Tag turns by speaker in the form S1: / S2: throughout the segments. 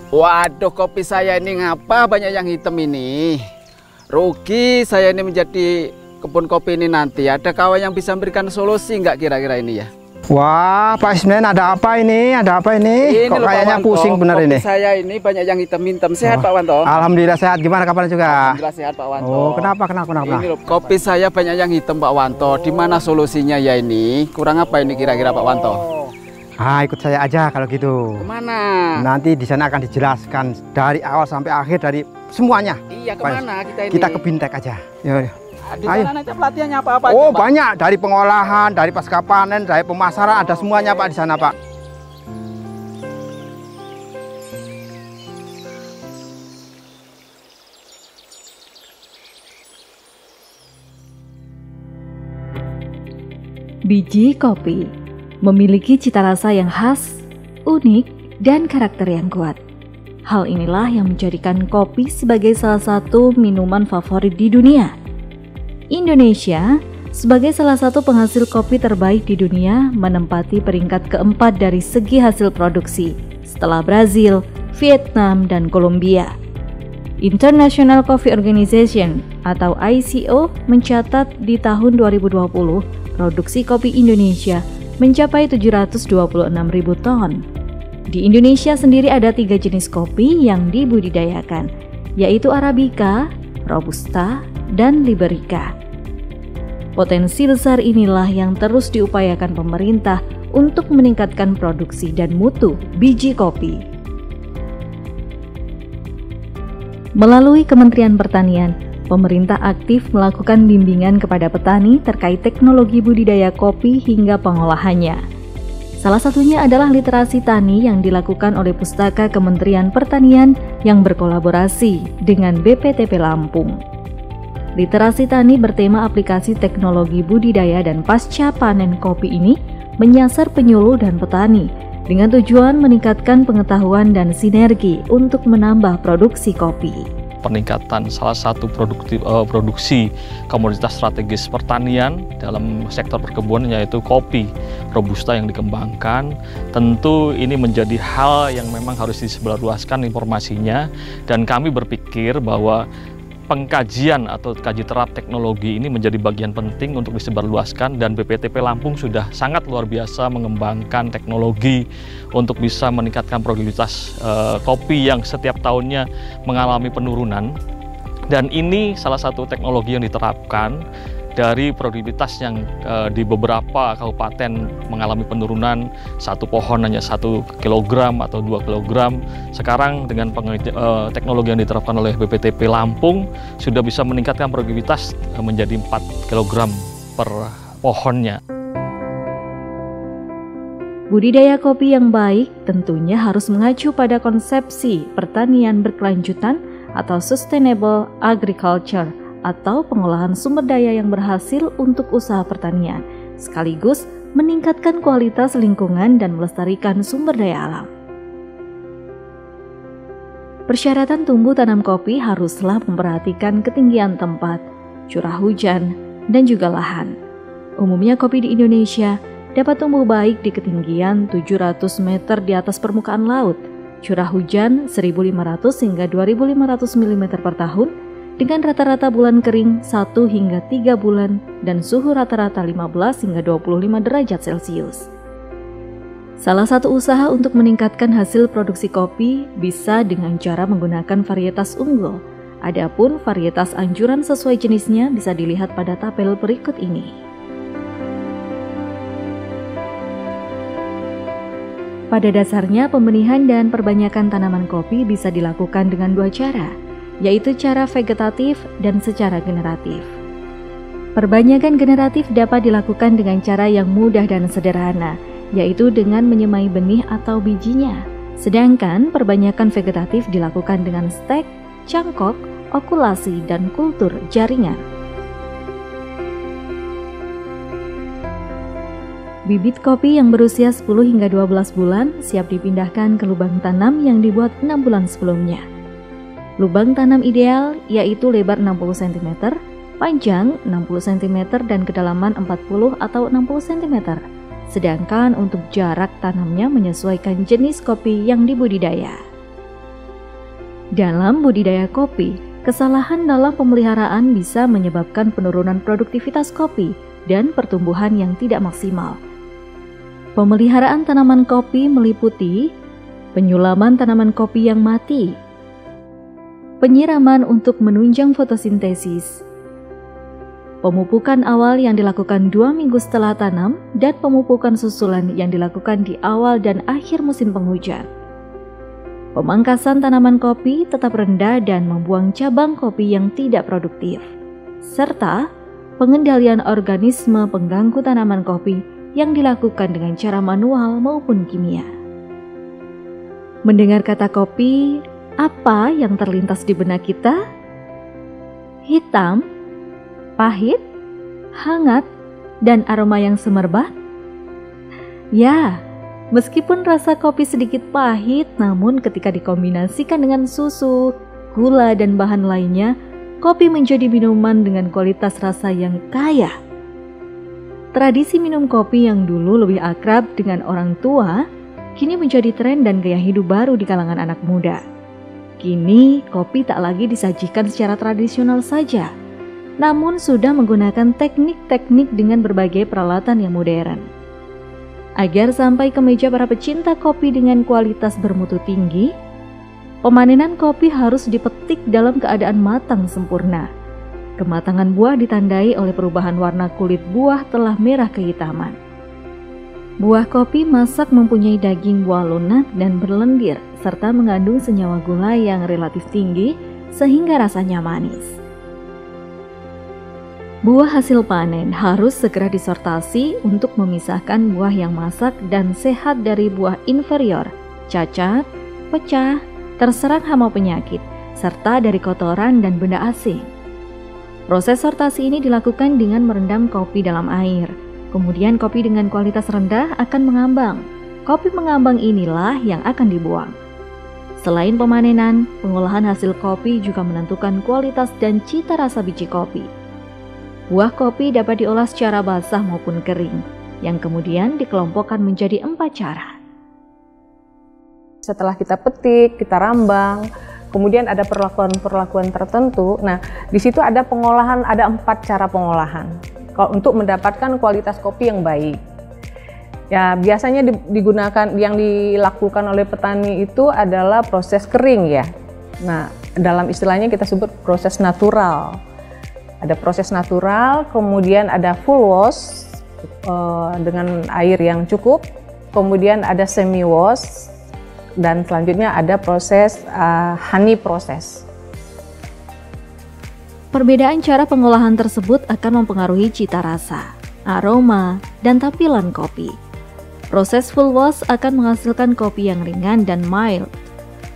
S1: Waduh, kopi saya ini ngapa banyak yang hitam ini? Rugi saya ini menjadi kebun kopi ini nanti. Ada kawan yang bisa memberikan solusi nggak kira-kira ini ya?
S2: Wah, Pak Ismen, ada apa ini? Ada apa ini?
S1: Ini
S2: Kok
S1: loh,
S2: kayaknya
S1: Pak Wanto,
S2: pusing bener
S1: kopi
S2: ini.
S1: saya ini banyak yang hitam-hitam. Sehat, Pak Wanto?
S2: Alhamdulillah sehat. Gimana kabarnya juga?
S1: Alhamdulillah sehat, Pak Wanto.
S2: Oh, kenapa?
S1: Ini loh, kopi saya banyak yang hitam, Pak Wanto. Di mana solusinya ya ini? Kurang apa ini kira-kira, Pak Wanto?
S2: Ah, ikut saya aja kalau gitu.
S1: Kemana?
S2: Nanti di sana akan dijelaskan dari awal sampai akhir dari semuanya.
S1: Iya, kemana kita ini?
S2: Kita ke Bintek aja. Yuk.
S1: Di sana nanti pelatihannya apa-apa
S2: Oh,
S1: aja, Pak?
S2: banyak. Dari pengolahan, dari pasca panen, dari pemasaran, ada semuanya, Pak, di sana, Pak.
S3: Biji kopi memiliki cita rasa yang khas, unik, dan karakter yang kuat. Hal inilah yang menjadikan kopi sebagai salah satu minuman favorit di dunia. Indonesia, sebagai salah satu penghasil kopi terbaik di dunia, menempati peringkat keempat dari segi hasil produksi, setelah Brazil, Vietnam, dan Kolombia. International Coffee Organization atau ICO mencatat di tahun 2020, produksi kopi Indonesia mencapai 726.000 ton. Di Indonesia sendiri ada 3 jenis kopi yang dibudidayakan, yaitu Arabica, Robusta, dan Liberica. Potensi besar inilah yang terus diupayakan pemerintah untuk meningkatkan produksi dan mutu biji kopi. Melalui Kementerian Pertanian, pemerintah aktif melakukan bimbingan kepada petani terkait teknologi budidaya kopi hingga pengolahannya. Salah satunya adalah literasi tani yang dilakukan oleh Pustaka Kementerian Pertanian yang berkolaborasi dengan BPTP Lampung. Literasi tani bertema aplikasi teknologi budidaya dan pasca panen kopi ini menyasar penyuluh dan petani dengan tujuan meningkatkan pengetahuan dan sinergi untuk menambah produksi kopi.
S4: Peningkatan salah satu produksi komoditas strategis pertanian dalam sektor perkebunan yaitu kopi Robusta yang dikembangkan. Tentu ini menjadi hal yang memang harus disebarluaskan informasinya, dan kami berpikir bahwa pengkajian atau kaji terap teknologi ini menjadi bagian penting untuk disebarluaskan, dan BPTP Lampung sudah sangat luar biasa mengembangkan teknologi untuk bisa meningkatkan produktivitas kopi yang setiap tahunnya mengalami penurunan. Dan ini salah satu teknologi yang diterapkan dari produktivitas yang di beberapa kabupaten mengalami penurunan, satu pohon hanya 1 kilogram atau 2 kilogram. Sekarang dengan teknologi yang diterapkan oleh BPTP Lampung sudah bisa meningkatkan produktivitas menjadi 4 kilogram per pohonnya.
S3: Budidaya kopi yang baik tentunya harus mengacu pada konsepsi pertanian berkelanjutan atau sustainable agriculture, atau pengolahan sumber daya yang berhasil untuk usaha pertanian, sekaligus meningkatkan kualitas lingkungan dan melestarikan sumber daya alam. Persyaratan tumbuh tanam kopi haruslah memperhatikan ketinggian tempat, curah hujan, dan juga lahan. Umumnya kopi di Indonesia dapat tumbuh baik di ketinggian 700 meter di atas permukaan laut, curah hujan 1.500 hingga 2.500 mm per tahun, dengan rata-rata bulan kering 1 hingga 3 bulan dan suhu rata-rata 15 hingga 25 derajat Celcius. Salah satu usaha untuk meningkatkan hasil produksi kopi bisa dengan cara menggunakan varietas unggul. Adapun varietas anjuran sesuai jenisnya bisa dilihat pada tabel berikut ini. Pada dasarnya, pembenihan dan perbanyakan tanaman kopi bisa dilakukan dengan 2 cara, yaitu cara vegetatif dan secara generatif. Perbanyakan generatif dapat dilakukan dengan cara yang mudah dan sederhana, yaitu dengan menyemai benih atau bijinya. Sedangkan perbanyakan vegetatif dilakukan dengan stek, cangkok, okulasi, dan kultur jaringan. Bibit kopi yang berusia 10 hingga 12 bulan siap dipindahkan ke lubang tanam yang dibuat 6 bulan sebelumnya. Lubang tanam ideal yaitu lebar 60 cm, panjang 60 cm, dan kedalaman 40 atau 60 cm. Sedangkan untuk jarak tanamnya menyesuaikan jenis kopi yang dibudidaya. Dalam budidaya kopi, kesalahan dalam pemeliharaan bisa menyebabkan penurunan produktivitas kopi dan pertumbuhan yang tidak maksimal. Pemeliharaan tanaman kopi meliputi penyulaman tanaman kopi yang mati, penyiraman untuk menunjang fotosintesis, pemupukan awal yang dilakukan 2 minggu setelah tanam, dan pemupukan susulan yang dilakukan di awal dan akhir musim penghujan. Pemangkasan tanaman kopi tetap rendah dan membuang cabang kopi yang tidak produktif, serta pengendalian organisme pengganggu tanaman kopi yang dilakukan dengan cara manual maupun kimia. Mendengar kata kopi, apa yang terlintas di benak kita? Hitam, pahit, hangat, dan aroma yang semerbak? Ya, meskipun rasa kopi sedikit pahit, namun ketika dikombinasikan dengan susu, gula, dan bahan lainnya, kopi menjadi minuman dengan kualitas rasa yang kaya. Tradisi minum kopi yang dulu lebih akrab dengan orang tua, kini menjadi tren dan gaya hidup baru di kalangan anak muda. Kini, kopi tak lagi disajikan secara tradisional saja, namun sudah menggunakan teknik-teknik dengan berbagai peralatan yang modern. Agar sampai ke meja para pecinta kopi dengan kualitas bermutu tinggi, pemanenan kopi harus dipetik dalam keadaan matang sempurna. Kematangan buah ditandai oleh perubahan warna kulit buah telah merah kehitaman. Buah kopi masak mempunyai daging buah lunak dan berlendir, serta mengandung senyawa gula yang relatif tinggi sehingga rasanya manis. Buah hasil panen harus segera disortasi untuk memisahkan buah yang masak dan sehat dari buah inferior, cacat, pecah, terserang hama penyakit, serta dari kotoran dan benda asing. Proses sortasi ini dilakukan dengan merendam kopi dalam air. Kemudian kopi dengan kualitas rendah akan mengambang. Kopi mengambang inilah yang akan dibuang. Selain pemanenan, pengolahan hasil kopi juga menentukan kualitas dan cita rasa biji kopi. Buah kopi dapat diolah secara basah maupun kering, yang kemudian dikelompokkan menjadi 4 cara.
S5: Setelah kita petik, kita rambang, kemudian ada perlakuan-perlakuan tertentu. Nah, di situ ada pengolahan, ada 4 cara pengolahan untuk mendapatkan kualitas kopi yang baik. Ya, biasanya digunakan, yang dilakukan oleh petani itu adalah proses kering ya. Nah, dalam istilahnya kita sebut proses natural. Ada proses natural, kemudian ada full wash dengan air yang cukup, kemudian ada semi wash, dan selanjutnya ada proses honey proses.
S3: Perbedaan cara pengolahan tersebut akan mempengaruhi cita rasa, aroma, dan tampilan kopi. Proses full wash akan menghasilkan kopi yang ringan dan mild.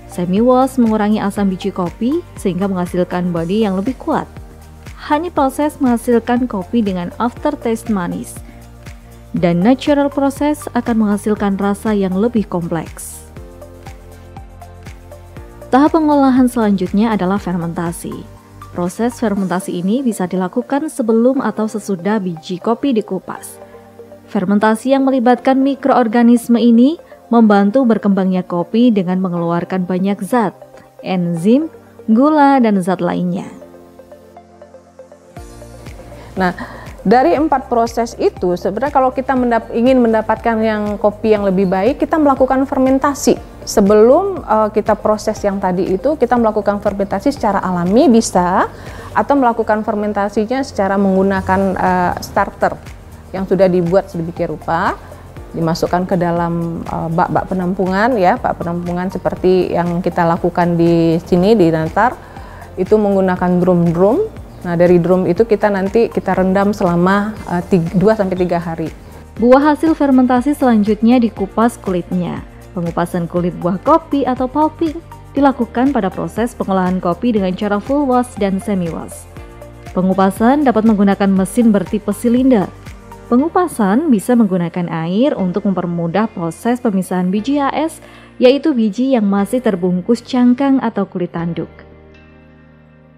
S3: Semi wash mengurangi asam biji kopi sehingga menghasilkan body yang lebih kuat. Honey proses menghasilkan kopi dengan aftertaste manis. Dan natural proses akan menghasilkan rasa yang lebih kompleks. Tahap pengolahan selanjutnya adalah fermentasi. Proses fermentasi ini bisa dilakukan sebelum atau sesudah biji kopi dikupas. Fermentasi yang melibatkan mikroorganisme ini membantu berkembangnya kopi dengan mengeluarkan banyak zat, enzim, gula, dan zat lainnya.
S5: Nah, dari 4 proses itu sebenarnya kalau kita ingin mendapatkan yang kopi yang lebih baik, kita melakukan fermentasi. Sebelum kita proses yang tadi itu, kita melakukan fermentasi secara alami bisa, atau melakukan fermentasinya secara menggunakan starter yang sudah dibuat sedemikian rupa, dimasukkan ke dalam bak-bak penampungan ya, bak penampungan seperti yang kita lakukan di sini di Natar, itu menggunakan drum-drum. Nah, dari drum itu kita rendam selama 2-3 hari.
S3: Buah hasil fermentasi selanjutnya dikupas kulitnya. Pengupasan kulit buah kopi atau pulping dilakukan pada proses pengolahan kopi dengan cara full wash dan semi wash. Pengupasan dapat menggunakan mesin bertipe silinder. Pengupasan bisa menggunakan air untuk mempermudah proses pemisahan biji HS, yaitu biji yang masih terbungkus cangkang atau kulit tanduk.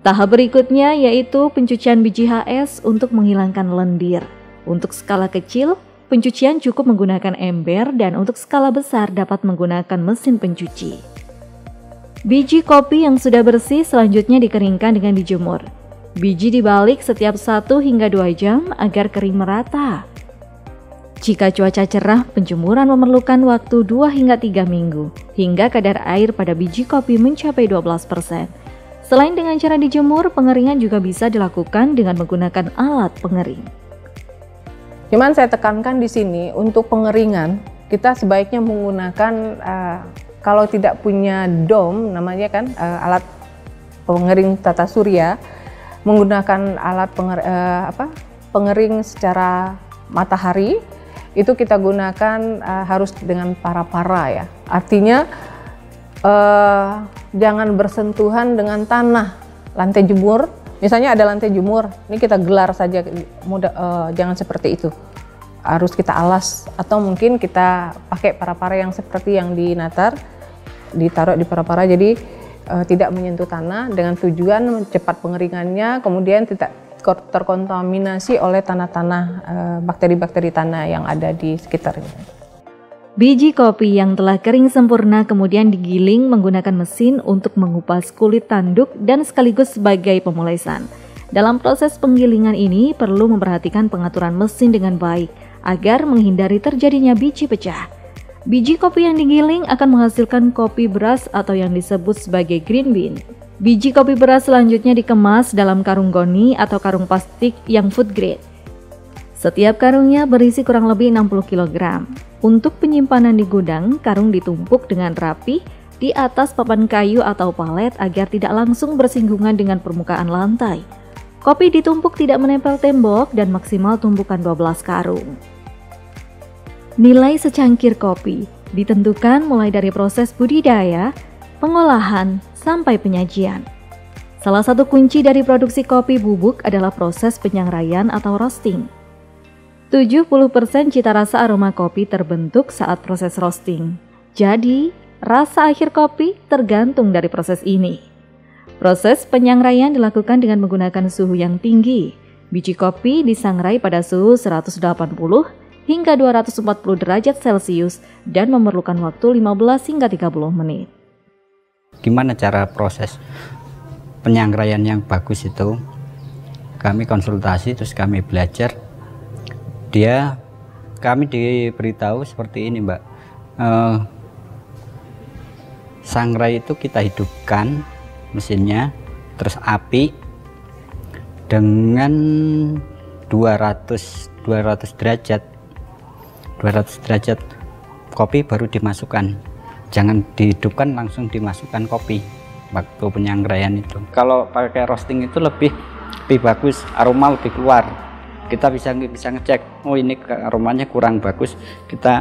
S3: Tahap berikutnya yaitu pencucian biji HS untuk menghilangkan lendir. Untuk skala kecil, pencucian cukup menggunakan ember, dan untuk skala besar dapat menggunakan mesin pencuci. Biji kopi yang sudah bersih selanjutnya dikeringkan dengan dijemur. Biji dibalik setiap 1 hingga 2 jam agar kering merata. Jika cuaca cerah, penjemuran memerlukan waktu 2 hingga 3 minggu, hingga kadar air pada biji kopi mencapai 12%. Selain dengan cara dijemur, pengeringan juga bisa dilakukan dengan menggunakan alat pengering.
S5: Cuman saya tekankan di sini, untuk pengeringan, kita sebaiknya menggunakan, kalau tidak punya dom, namanya kan alat pengering tata surya, menggunakan alat pengering secara matahari, itu kita gunakan harus dengan para-para ya. Artinya jangan bersentuhan dengan tanah, lantai jemur. Misalnya ada lantai jemur, ini kita gelar saja, jangan seperti itu. Harus kita alas, atau mungkin kita pakai para-para yang seperti yang di Natar, ditaruh di para-para, jadi tidak menyentuh tanah, dengan tujuan cepat pengeringannya, kemudian tidak terkontaminasi oleh tanah-tanah, bakteri-bakteri tanah yang ada di sekitarnya.
S3: Biji kopi yang telah kering sempurna kemudian digiling menggunakan mesin untuk mengupas kulit tanduk dan sekaligus sebagai pemulesan. Dalam proses penggilingan ini perlu memperhatikan pengaturan mesin dengan baik agar menghindari terjadinya biji pecah. Biji kopi yang digiling akan menghasilkan kopi beras atau yang disebut sebagai green bean. Biji kopi beras selanjutnya dikemas dalam karung goni atau karung plastik yang food grade. Setiap karungnya berisi kurang lebih 60 kg. Untuk penyimpanan di gudang, karung ditumpuk dengan rapi di atas papan kayu atau palet agar tidak langsung bersinggungan dengan permukaan lantai. Kopi ditumpuk tidak menempel tembok dan maksimal tumpukan 12 karung. Nilai secangkir kopi ditentukan mulai dari proses budidaya, pengolahan, sampai penyajian. Salah satu kunci dari produksi kopi bubuk adalah proses penyangraian atau roasting. 70% cita rasa aroma kopi terbentuk saat proses roasting. Jadi, rasa akhir kopi tergantung dari proses ini. Proses penyangraian dilakukan dengan menggunakan suhu yang tinggi. Biji kopi disangrai pada suhu 180 hingga 240 derajat Celcius dan memerlukan waktu 15 hingga 30 menit.
S6: Gimana cara proses penyangraian yang bagus itu? Kami konsultasi, terus kami belajar. Kami diberitahu seperti ini, Mbak. Sangrai itu kita hidupkan mesinnya, terus api dengan 200 derajat. 200 derajat kopi baru dimasukkan. Jangan dihidupkan langsung dimasukkan kopi waktu penyangraian itu. Kalau pakai roasting itu lebih bagus, aroma lebih keluar. Kita bisa ngecek, oh ini aromanya kurang bagus, kita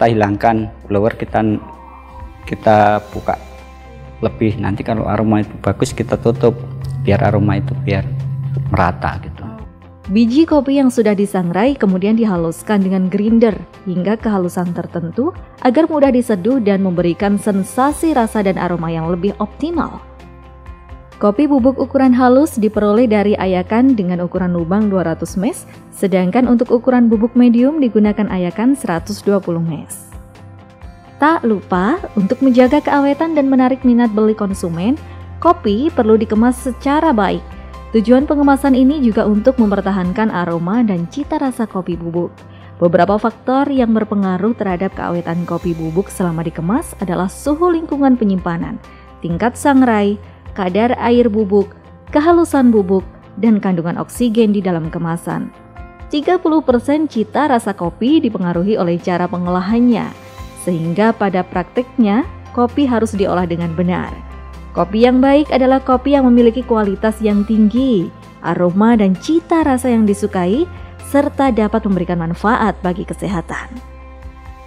S6: hilangkan blower, kita buka lebih. Nanti kalau aroma itu bagus kita tutup biar aroma itu biar merata gitu.
S3: Biji kopi yang sudah disangrai kemudian dihaluskan dengan grinder hingga kehalusan tertentu agar mudah diseduh dan memberikan sensasi rasa dan aroma yang lebih optimal. Kopi bubuk ukuran halus diperoleh dari ayakan dengan ukuran lubang 200 mes, sedangkan untuk ukuran bubuk medium digunakan ayakan 120 mes. Tak lupa, untuk menjaga keawetan dan menarik minat beli konsumen, kopi perlu dikemas secara baik. Tujuan pengemasan ini juga untuk mempertahankan aroma dan cita rasa kopi bubuk. Beberapa faktor yang berpengaruh terhadap keawetan kopi bubuk selama dikemas adalah suhu lingkungan penyimpanan, tingkat sangrai, kadar air bubuk, kehalusan bubuk, dan kandungan oksigen di dalam kemasan. 30% cita rasa kopi dipengaruhi oleh cara pengolahannya, sehingga pada praktiknya kopi harus diolah dengan benar. Kopi yang baik adalah kopi yang memiliki kualitas yang tinggi, aroma dan cita rasa yang disukai, serta dapat memberikan manfaat bagi kesehatan.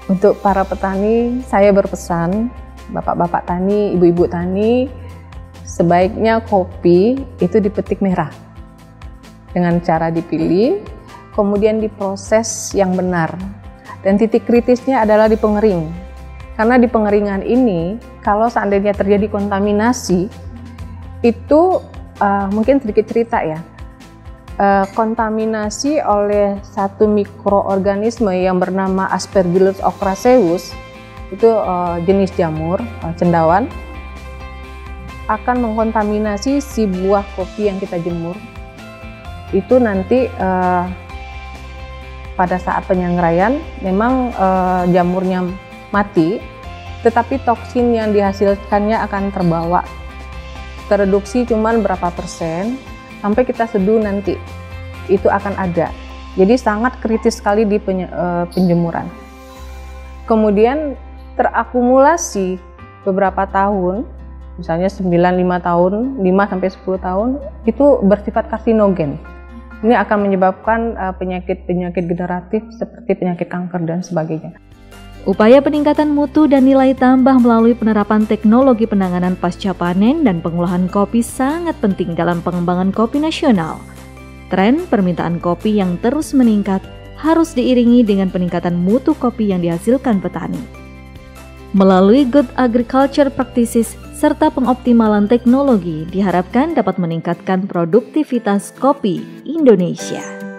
S5: Untuk para petani, saya berpesan, bapak-bapak tani, ibu-ibu tani, sebaiknya kopi itu dipetik merah dengan cara dipilih, kemudian diproses yang benar, dan titik kritisnya adalah di pengering. Karena di pengeringan ini, kalau seandainya terjadi kontaminasi, itu mungkin sedikit cerita ya, kontaminasi oleh satu mikroorganisme yang bernama Aspergillus ocraceus itu jenis jamur cendawan akan mengkontaminasi si buah kopi yang kita jemur. Itu nanti pada saat penyangraian memang jamurnya mati, tetapi toksin yang dihasilkannya akan terbawa, tereduksi cuman berapa persen, sampai kita seduh nanti itu akan ada. Jadi sangat kritis sekali di penjemuran. Kemudian terakumulasi beberapa tahun, misalnya 9-5 tahun, 5-10 tahun, itu bersifat karsinogen. Ini akan menyebabkan penyakit-penyakit generatif seperti penyakit kanker dan sebagainya.
S3: Upaya peningkatan mutu dan nilai tambah melalui penerapan teknologi penanganan pasca panen dan pengolahan kopi sangat penting dalam pengembangan kopi nasional. Tren permintaan kopi yang terus meningkat harus diiringi dengan peningkatan mutu kopi yang dihasilkan petani. Melalui Good Agriculture Practices serta pengoptimalan teknologi diharapkan dapat meningkatkan produktivitas kopi Indonesia.